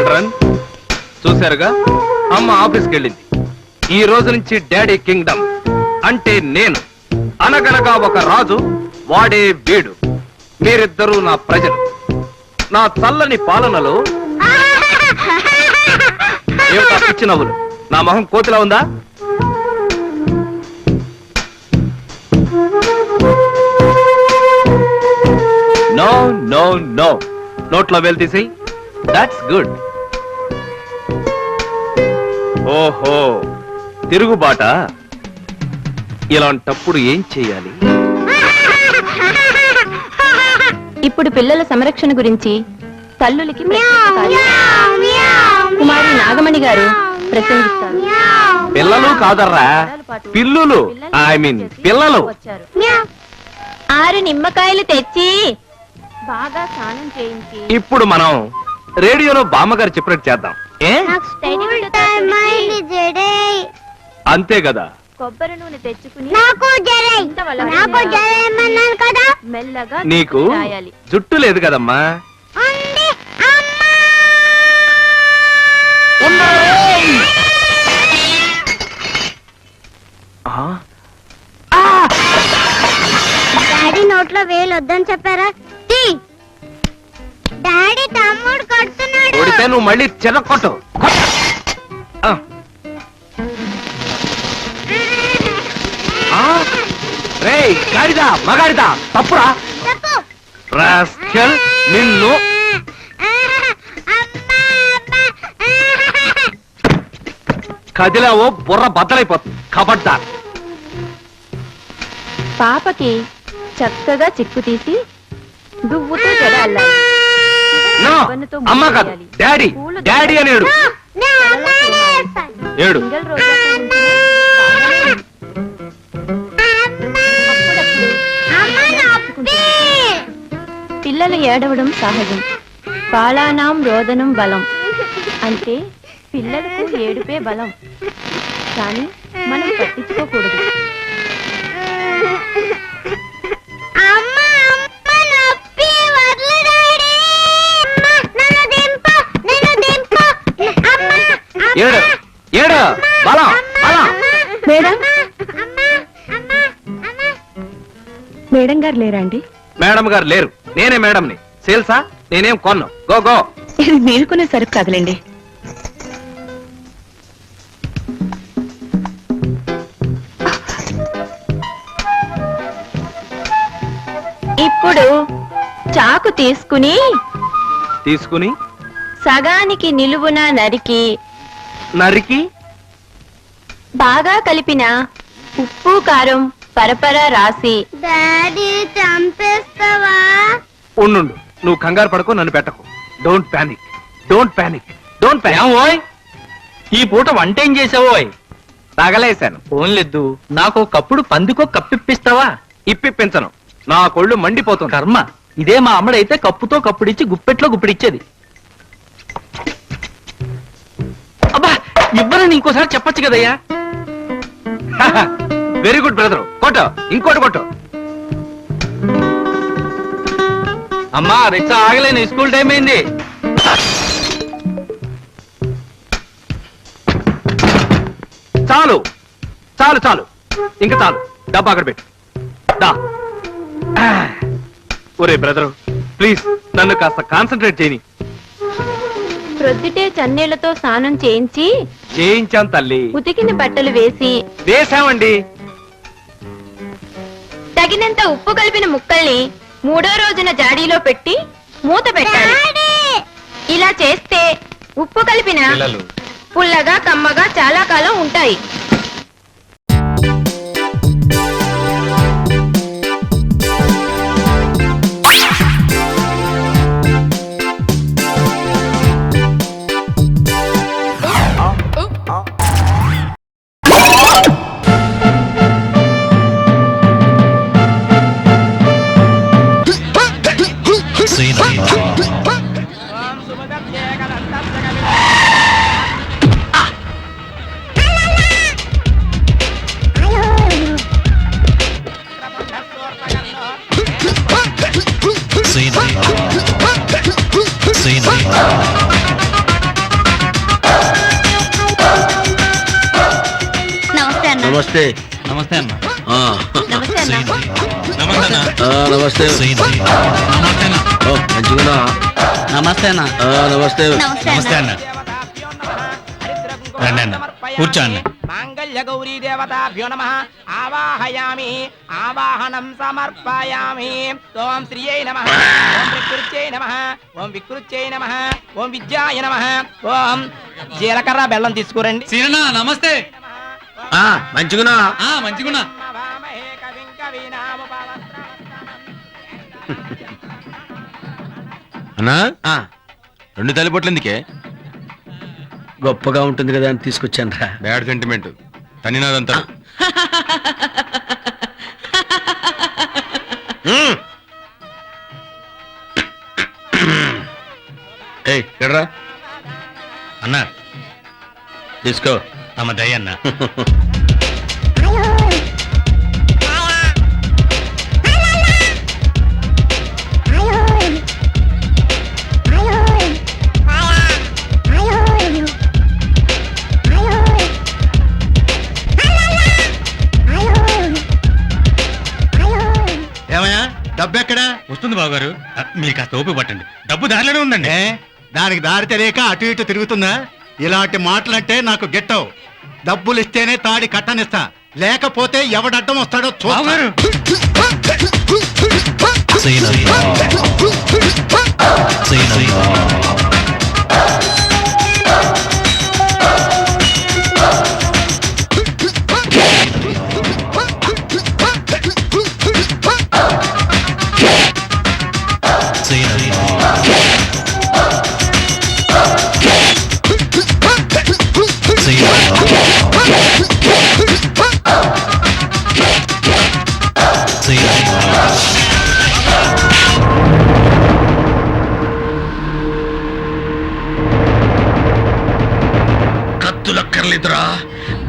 Children చూశారుగా, అమ్మ ఆఫీస్కి వెళ్ళింది. ఈ రోజు నుంచి డాడీ కింగ్డమ్ అంటే నేను, అనగనగా ఒక రాజు, వాడే వీడు. మీరిద్దరూ నా ప్రజలు. నా చల్లని పాలనలో ఏమిటా పిచ్చి నవ్వులు? నా మొహం కోతిలా ఉందా? నో నో నో, నోట్లో వేలు తీసి. That's good. ఓహో, తిరుగుబాట. ఇలాంటప్పుడు ఏం చేయాలి? ఇప్పుడు పిల్లల సంరక్షణ గురించి తల్లులకి కుమారి నాగమణి గారు ప్రసంగిస్తారు. పిల్లలు కాదర్రా, పిల్లులు. ఐ మీన్ పిల్లలు. 6 నిమ్మకాయలు తెచ్చి బాగా స్నానం చేయించి ఇప్పుడు మనం రేడియోలో బామ్మగారు చెప్పినట్టు చేద్దాం. ఏ అంతే కదా. కొబ్బరి నూనె తెచ్చుకుని మెల్లగా నీకు రాయాలి. జుట్టు లేదు కదమ్మా. డాడీ నోట్లో వేలు వద్దని చెప్పారా? డాడీ తమ్ముడు కొడుతున్నాడు. కొడితే నువ్వు మళ్ళీ చెరకొట్టు. రేయ్ గాడిదా, మగాడిదా, తప్పురా. రాస్కెల్, నిన్ను. కదిలావో బుర్ర బద్దలైపోతుంది. కబడ్దార్. పాపకి చక్కగా చిక్కు తీసి దువ్వుతో జడ అల్లాలి. నో, అమ్మ కాదు, డాడీ. డాడీ అని ఏడు. ఏడు. సింగల్ రోజా పిల్లలు ఏడవడం సహజం. బాలానాం రోదనం బలం. అంటే పిల్లలకు ఏడుపే బలం. కానీ మనం పట్టించుకోకూడదు. ఏడు ఏడు బలం బలం. మేడం, మేడం గారు లేరా అండి? మేడం గారు లేరు, నేనే మేడంని. సేల్సా? నేనేం కొన్ను. Go go. ఇది మీరు కొనే సరుకు కాదులేండి. ఇప్పుడు చాకు తీసుకుని సగానికి నిలువున నరికి బాగా కలిపిన ఉప్పు కారం పరపర రాసి. డాడీ చంపేస్తావా? ఉండు, నువ్వు కంగారు పడకు, నన్ను పెట్టకు. Don't panic, don't panic, don't panic. ఓయ్, ఈ పూట వంట ఏం చేసావోయ్? తగలేశాను. ఫోన్లేదు, నాకు ఒకప్పుడు పందికో కప్పిప్పిస్తావా? ఇప్పిప్పించను, నా కొళ్ళు మండిపోతుంది. కర్మ, ఇదే మా అమ్మడైతే కప్పుతో కప్పుడిచ్చి గుప్పెట్లో గుప్పిడిచ్చేది. అబ్బా, ఇవ్వరని ఇంకోసారి చెప్పొచ్చు కదయ్యా. Very good brother. కొట్టు, ఇంకోటి కొట్టు. అమ్మా, రిచ్చా ఆగలేను, స్కూల్ టైం అయింది. చాలు చాలు చాలు, ఇంకా చాలు. డబ్బా అక్కడ పెట్టు. దా. ఒరే బ్రదరు, ప్లీజ్ నన్ను కాస్త కాన్సన్ట్రేట్ చేయని. ప్రొద్దుటే చన్నీళ్లతో స్నానం చేయించాం తల్లి. ఉతికిన బట్టలు వేసామండి. తగినంత ఉప్పు కలిపిన ముక్కల్ని 3వ రోజున జాడీలో పెట్టి మూత పెట్టాలి. ఇలా చేస్తే ఉప్పు కలిపిన పుల్లగా కమ్మగా చాలా కాలం ఉంటాయి. నమస్తే నమస్తే అన్న ఆ, నమస్తే అన్న నమస్తే అన్న ఆ, నమస్తే నమస్తే అన్న ఓ, మంచిగున్నా నమస్తే అన్న ఆ, నమస్తే నమస్తే అన్న రండి అన్న కూర్చో అన్న మాంగళ్య గౌరీ దేవతాభ్యో నమః ఆవాహయామి ఆవాహనం సమర్పయామి ఓం శ్రీయై నమః ఓం వికృత్యై నమః ఓం వికృత్యై నమః ఓం విద్యాయ నమః ఓం జీలకర్ర బెల్లం తీసుకురండి సీరన్న నమస్తే ఆ, మంచిగున్నా మంచిగున్నా నమామహే కవిం కవీనాముపవస్త్రం. అన్నా ఆ, రెండు తల్లిపొట్లు ఎందుకే గొప్పగా ఉంటుంది కదా అని తీసుకొచ్చాను రా బ్యాడ్ సెంటిమెంట్ తనినాదంతా ఏయ్ ఎడరా అన్న తీసుకో తమ దయ అన్న ఏమయ్యా డబ్బు ఎక్కడా వస్తుంది బావగారు మీరు కాస్త ఓపిక పట్టండి డబ్బు దారిలోనే ఉందండి ఏ దానికి దారి తెలియక అటు ఇటు తిరుగుతుందా ఇలాంటి మాటలంటే నాకు గెట్టవు డబ్బులు ఇస్తేనే తాడి కట్టనిస్తా లేకపోతే ఎవడడ్డం వస్తాడో చూస్తా. బావగారు కత్తులక్కర్లేదురా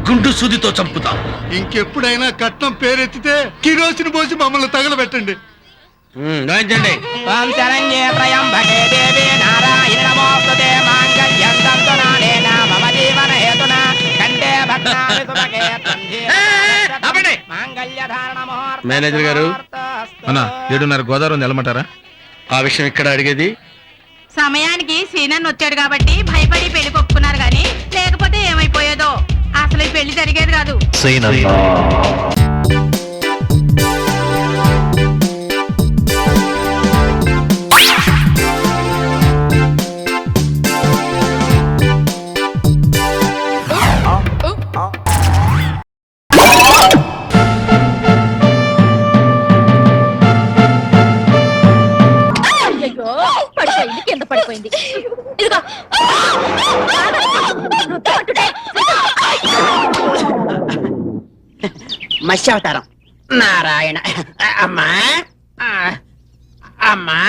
గుండు సూదితో చంపుతా ఇంకెప్పుడైనా కట్నం పేరెత్తితే కిరోసిని పోసి మమ్మల్ని తగలబెట్టండి. రాయించండి ఓం శరణ్యే త్రయంబకే దేవే నారాయణ నమోస్తుతే మాంగళ్యం తంతునానేన మమ జీవన హేతునా కంఠే భగ్నామి సుభగే త్వంధే ఆపండి. మాంగళ్య ధారణ ముహూర్త మేనేజర్ గారు. అన్నా 7:30 గోదావరి వెళ్ళమంటారా ఆ విషయం ఇక్కడ అడిగేది సమయానికి సీనన్ వచ్చాడు కాబట్టి భయపడి పెళ్లి కొప్పుకున్నారు గాని లేకపోతే ఏమైపోయేదో అసలు ఈ పెళ్లి జరిగేది కాదు అయ్యో పడిపోయింది కింద పడిపోయింది ఇదిగో మత్స్యావతారం నారాయణ అమ్మా అమ్మా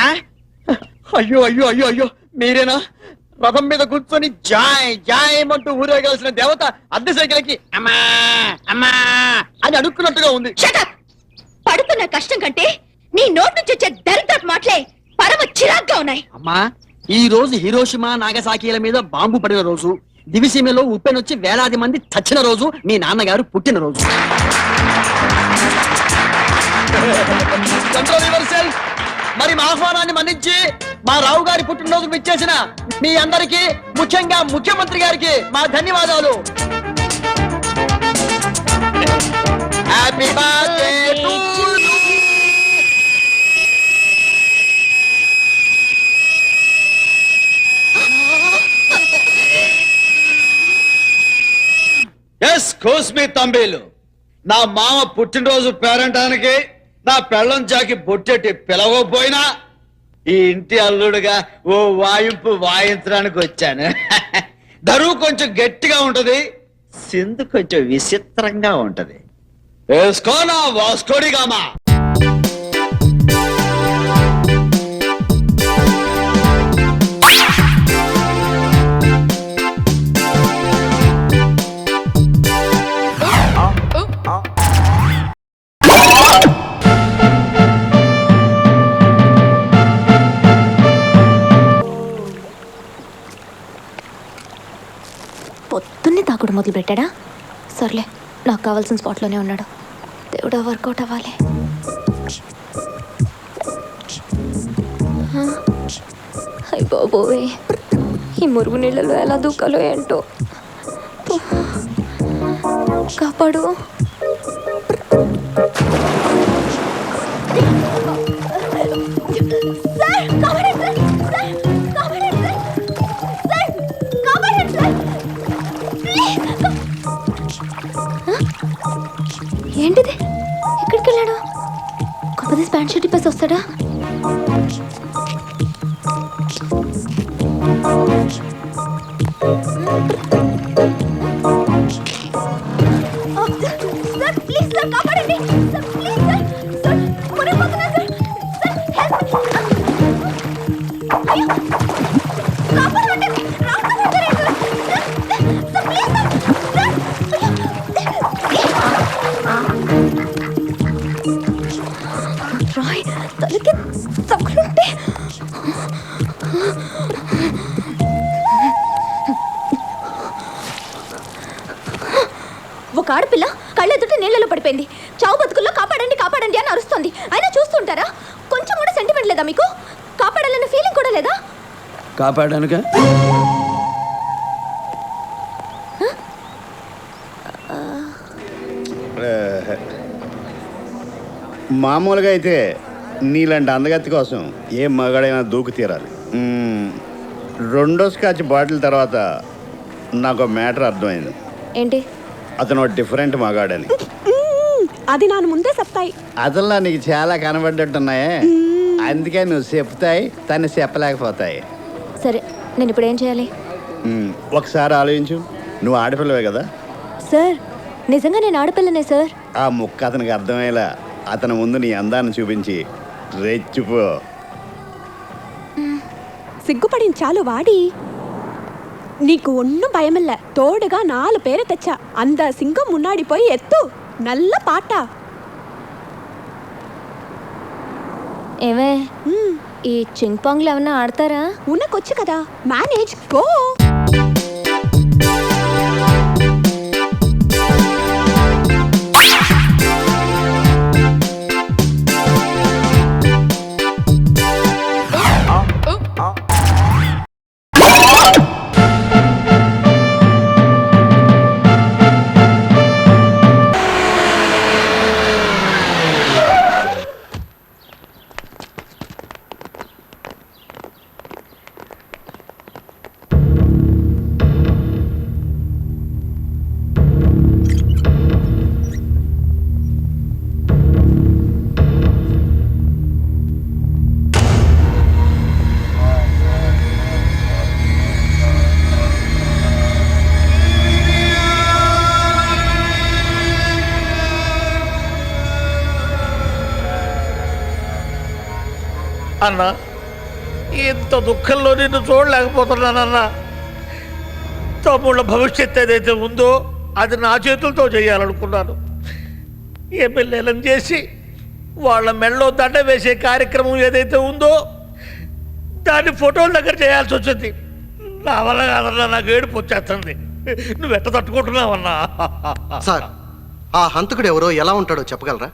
అయ్యో అయ్యో అయ్యో అయ్యో మీరేనా రథం మీద కూర్చొని జాయ్ జాయ్ అంటూ ఊరేగాల్సిన దేవత అద్దె సైకిల్కి అమ్మా అమ్మా అని అనుకున్నట్టుగా ఉంది. పడుతున్న కష్టం కంటే నీ నోటి నుంచి వచ్చే దరిద్రపు మాటలే పరమ చిరాగ్గా ఉన్నాయి. అమ్మా ఈ రోజు హిరోషిమా నాగసాకిల మీద బాంబు పడిన రోజు, దివిసీమలో ఉప్పెనొచ్చి వేలాది మంది చచ్చిన రోజు, మీ నాన్నగారు పుట్టిన రోజు. Control your self. మరి మా ఆహ్వానాన్ని మన్నించి మా రావు గారి పుట్టినరోజుకు విచ్చేసిన మీ అందరికీ, ముఖ్యంగా ముఖ్యమంత్రి గారికి మా ధన్యవాదాలు. Happy birthday to you. ఎస్ కోస్మి తంబేలు, నా మామ పుట్టినరోజు పేరంటానికి నా పెళ్ళం చాకి బొట్టెట్టి పిలవకపోయినా ఈ ఇంటి అల్లుడుగా ఓ వాయింపు వాయించడానికి వచ్చాను. దరువు కొంచెం గట్టిగా ఉంటది, సింధు కొంచెం విచిత్రంగా ఉంటది. వేసుకోనా వాస్కోడిగామా. పొద్దున్నే తాగుడు మొదలు పెట్టాడా? సర్లే నాకు కావాల్సిన స్పాట్లోనే ఉన్నాడు. దేవుడా వర్కౌట్ అవ్వాలి. అయ్య బాబోయ్, ఈ మురుగు నీళ్ళలో ఎలా దూకాలో ఏంటో. కాపాడు. ఏంటిది? ఎక్కడికి వెళ్ళాడు? కొంపది ప్యాంట్ షర్ట్ ఇప్పేసి వస్తాడా? రాయ్ తలకి తగులుంటే ఒక ఆడపిల్ల కళ్ళెదుట నీళ్ళలో పడిపోయింది. చావు బతుకుల్లో కాపాడండి కాపాడండి అని అరుస్తుంది. అయినా చూస్తుంటారా? కొంచెం కూడా సెంటిమెంట్ లేదా మీకు? కాపాడాలన్న ఫీలింగ్ కూడా లేదా? కాపాడానుగా. మామూలుగా అయితే నీలాంటి అందగత్తి కోసం ఏ మగాడైనా దూకు తీరాలి. రెండో స్కాచ్ బాటిల్ తర్వాత నాకు మ్యాటర్ అర్థమైంది. ఏంటి? అతను డిఫరెంట్ మగాడని. అది నాను ముందే చెప్తాయి. అతనిలో నీకు చాలా కనబడ్డట్టున్నాయే, అందుకే నువ్వు చెప్తాయి తను చెప్పలేకపోతాయి. సరే, నేను ఇప్పుడు ఏం చేయాలి? ఒకసారి ఆలోచించు. నువ్వు ఆడపిల్లవే కదా? సార్, నిజంగా నేను ఆడపిల్లనే సార్. ఆ ముక్క అతనికి అర్థమయ్యేలా అతని ముందు నీ అందాన్ని చూపించి రెచ్చిపో. సిగ్గుపడిన చాలు వాడి. నీకు ఒన్ను భయమిల్ల. తోడుగా 4 பேரை తెచ్చా. அந்த సింగం మున్నాడి పోయి ఎత్తు. నల్ల పాట. ఏమే, ఈ చింగ్ పాంగ్లు ఏమన్నా ఆడతారా? ఉనకొచ్చు కదా, మేనేజ్ గో. అన్నా, ఇంత దుఃఖంలో నిన్ను చూడలేకపోతున్నానన్నా. తమ్ముళ్ళ భవిష్యత్తు ఏదైతే ఉందో అది నా చేతులతో చేయాలనుకున్నాను. ఎమ్మెల్యేలను చేసి వాళ్ళ మెళ్ళో దండ వేసే కార్యక్రమం ఏదైతే ఉందో దాన్ని ఫోటోల దగ్గర చేయాల్సి వచ్చింది. నా వల్ల కాదన్నా, నాకు ఏడుపు వచ్చేస్తుంది. నువ్వు ఎట్ట తట్టుకుంటున్నావన్నా? సార్, ఆ హంతకుడు ఎవరో ఎలా ఉంటాడో చెప్పగలరా?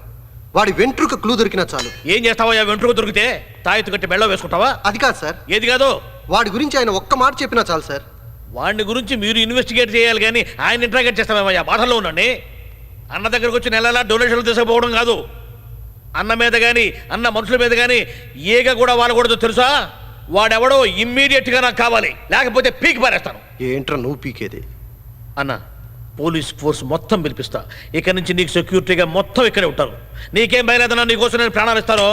వాడి వెంట్రుక క్లూ దొరికినా చాలు. ఏం చేస్తావా? వెంట్రుక దొరికితే తాయెత్తు కట్టి మెళ్ళో వేసుకుంటావా? అది కాదు సార్. ఏది కాదు? వాడి గురించి ఆయన ఒక్క మాట చెప్పినా చాలు సార్. వాడిని గురించి మీరు ఇన్వెస్టిగేట్ చేయాలి కానీ ఆయన ఇంట్రాగేట్ చేస్తామేమయ్యా? బాధల్లో ఉండండి. అన్న దగ్గరకు వచ్చి నెలలా డొనేషన్లు తీసుకుపోవడం కాదు. అన్న మీద కానీ అన్న మనుషుల మీద కానీ ఏగా కూడా వాడకూడదు, తెలుసా? వాడెవడో ఇమ్మీడియట్గా నాకు కావాలి, లేకపోతే పీకి పారేస్తాను. ఏంట్రా నువ్వు పీకేది? అన్న, పోలీస్ ఫోర్స్ మొత్తం పిలిపిస్తా. ఇక నుంచి నీకు సెక్యూరిటీగా మొత్తం ఇక్కడే ఉంటారు. నీకేం భయలేదన్నా, నీకోసం నేను ప్రాణాలు ఇస్తాను.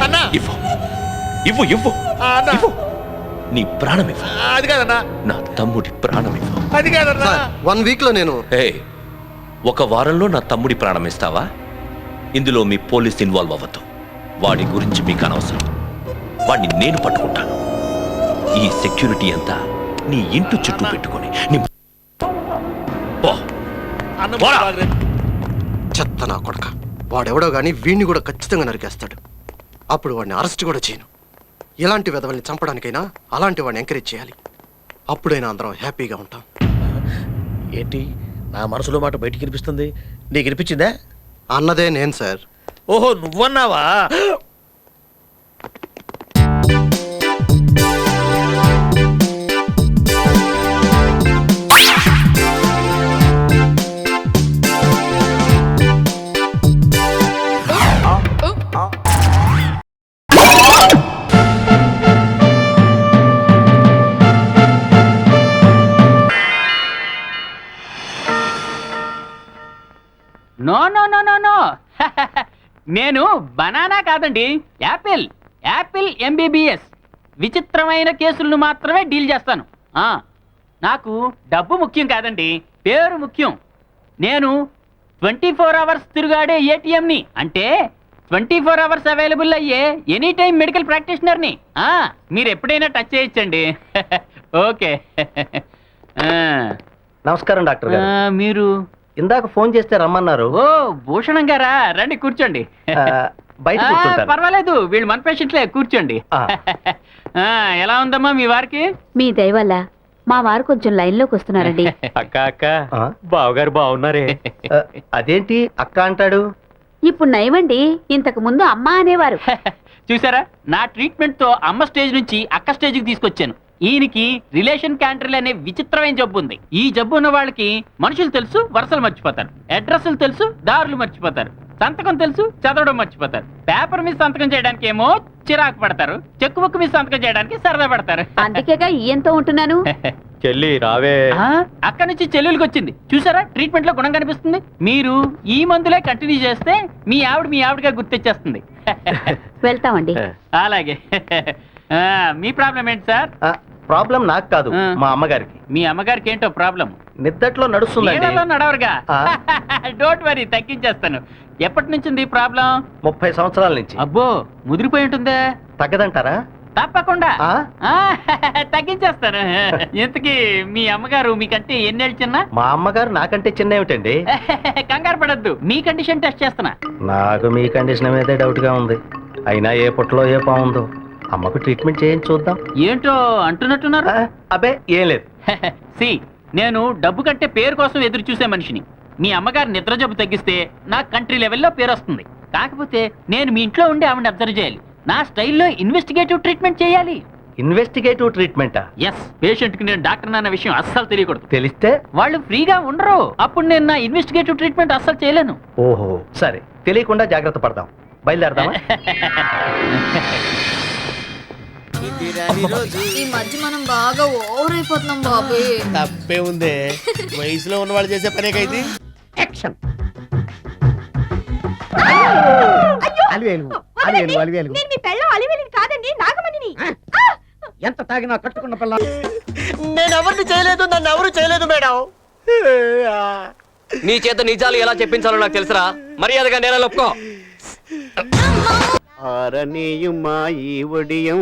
అన్నా, ఇవ్వు ఇవ్వు అన్నా, నీ ప్రాణం ఇవ్వు. అది కాదన్నా, నా తమ్ముడి ప్రాణం ఇవ్వు. అది కాదన్నా. 1 వీక్లో నేను 1 వారంలో నా తమ్ముడి ప్రాణం ఇస్తావా? ఇందులో మీ పోలీస్ ఇన్వాల్వ్ అవ్వద్దు. వాడి గురించి మీకు అనవసరం. వాడిని నేను పట్టుకుంటాను. ఈ సెక్యూరిటీ అంతా నీ ఇంటి చుట్టూ పెట్టుకొని చెత్త నా కొడక. వాడెవడో గానీ వీడిని కూడా ఖచ్చితంగా నరికేస్తాడు. అప్పుడు వాడిని అరెస్ట్ కూడా చేయను. ఇలాంటి వెధవల్ని చంపడానికైనా అలాంటి వాడిని ఎంకరేజ్ చేయాలి. అప్పుడైనా అందరం హ్యాపీగా ఉంటాం. ఏంటి నా మనసులో మాట బయటికి వినిపిస్తుంది. నీకు వినిపించిందా? అన్నదే నేను సార్. ఓహో, నువ్వన్నావా? No no no no no నేను బనానా కాదండి, యాపిల్. Apple MBBS. విచిత్రమైన కేసులను మాత్రమే డీల్ చేస్తాను. నాకు డబ్బు ముఖ్యం కాదండి, పేరు ముఖ్యం. నేను 24 అవర్స్ తిరుగాడే ఏటీఎంని, అంటే 24 అవర్స్ అవైలబుల్ అయ్యే ఎనీ టైం మెడికల్ ప్రాక్టీషనర్ని. మీరు ఎప్పుడైనా టచ్ చేయొచ్చండి. ఓకే. నమస్కారం డాక్టర్ గారు. మీరు ఇందాక ఫోన్ చేస్తే రమ్మన్నారు. ఓ భూషణం గారా, రండి కూర్చోండి. బయట కూర్చుంటాను. పర్వాలేదు, వీళ్ళు మన పేషెంట్లే, కూర్చోండి. ఎలా ఉందమ్మా మీ వారికి? మీ దయ వల్ల మా వారు కొంచెం లైన్ లోకి వస్తున్నారండి. అక్క అక్క, బావగారు బాగున్నారే? అదేంటి అక్క అంటాడు? ఇప్పుడు నయమండి, ఇంతకు ముందు అమ్మ అనేవారు. చూసారా, నా ట్రీట్మెంట్ తో అమ్మ స్టేజ్ నుంచి అక్క స్టేజ్ కి తీసుకొచ్చాను. ఈయనకి రిలేషన్ క్యాంటర్లు అనే విచిత్రమైన జబ్బు ఉంది. ఈ జబ్బు ఉన్న వాళ్ళకి మనుషులు తెలుసు, వరుసలు మర్చిపోతారు. అడ్రస్లు తెలుసు, దారులు మర్చిపోతారు. సంతకం తెలుసు, చదవడం మర్చిపోతారు. పేపర్ మీద సంతకం చేయడానికి ఏమో చిరాకు పడతారు, చెక్కు బుక్ మీద సంతకం చేయడానికి సరదా పడతారు. అందుకేగా ఈయంతో ఉంటున్నాను. చెల్లి రావే. అక్క నుంచి చెల్లెలికి వచ్చింది. చూసారా, ట్రీట్మెంట్ లో గుణం కనిపిస్తుంది. మీరు ఈ మందులే కంటిన్యూ చేస్తే మీ ఆవిడగా గుర్తొచ్చేస్తుంది. వెళ్తామండి. అలాగే. మీ ప్రాబ్లం ఏంటి సార్? ప్రాబ్లం నాకు కాదు, మా అమ్మగారికి. మీ అమ్మగారికి ఏంటో ప్రాబ్లం? నిద్దట్లో నడుస్తుందండి. నడవరుగా. డోంట్ వరీ, తగ్గించేస్తాను. ఎప్పటి నుంచి ఉంది ప్రాబ్లం? 30 సంవత్సరాల నుంచి. అబ్బో, ముదిరిపోయి ఉంటుందే. తగ్గదంటారా? తప్పకుండా తగ్గించేస్తాను. ఇంతకీ మీ అమ్మగారు మీకంటే ఎన్నేళ్ళు చిన్న? మా అమ్మగారు నాకంటే చిన్న ఏమిటండి? కంగారు పడద్దు, మీ కండిషన్ టెస్ట్ చేస్తున్నా. నాకు మీ కండిషన్ మీదే డౌట్ గా ఉంది. అయినా ఏ పుట్టలో ఏ పాముందో. అమ్మకు ట్రీట్మెంట్ చేయండి చూద్దాం. ఏంటో అంటున్నట్టున్నారు? అబ్బే ఏం లేదు. సి, నేను డబ్బు కంటే పేరు కోసం ఎదురు చూసే మనిషిని. మీ అమ్మగారు నిద్ర జబ్బు తగ్గిస్తే నా కంట్రీ లెవెల్లో పేరు వస్తుంది. కాకపోతే నేను మీ ఇంట్లో ఉండి ఆవిడని అబ్జర్వ్ చేయాలి. నా స్టైల్లో ఇన్వెస్టిగేటివ్ ట్రీట్మెంట్ చేయాలి. ఇన్వెస్టిగేటివ్ ట్రీట్మెంటా? ఎస్. పేషెంట్ కి నేను డాక్టర్ అన్న విషయం అస్సలు తెలియకూడదు. తెలిస్తే వాళ్ళు ఫ్రీగా ఉండరు. అప్పుడు నేను నా ఇన్వెస్టిగేటివ్ ట్రీట్మెంట్ అస్సలు చేయలేను. ఓహో సరే, తెలియకుండా జాగ్రత్త పడదాం. బయలుదేరదామా? ఈ మధ్య మనం బాగా ఓవర్ అయిపోతున్నాం బాబు. తప్పే ఉందే, వయసులో ఉన్న వాళ్ళు చేసే పనేకైతే. కాదండి, నాగమణిని. ఎంత తాగినా కట్టుకున్న పిల్ల. నేను ఎవరిని చేయలేదు, నన్ను ఎవరు చేయలేదు మేడం. నీ చేత నిజాలు ఎలా చెప్పించాలో నాకు తెలుసురా. మర్యాదగా నేల ఒప్పుకో. ఆరనీయుమా ఈ ఒడియం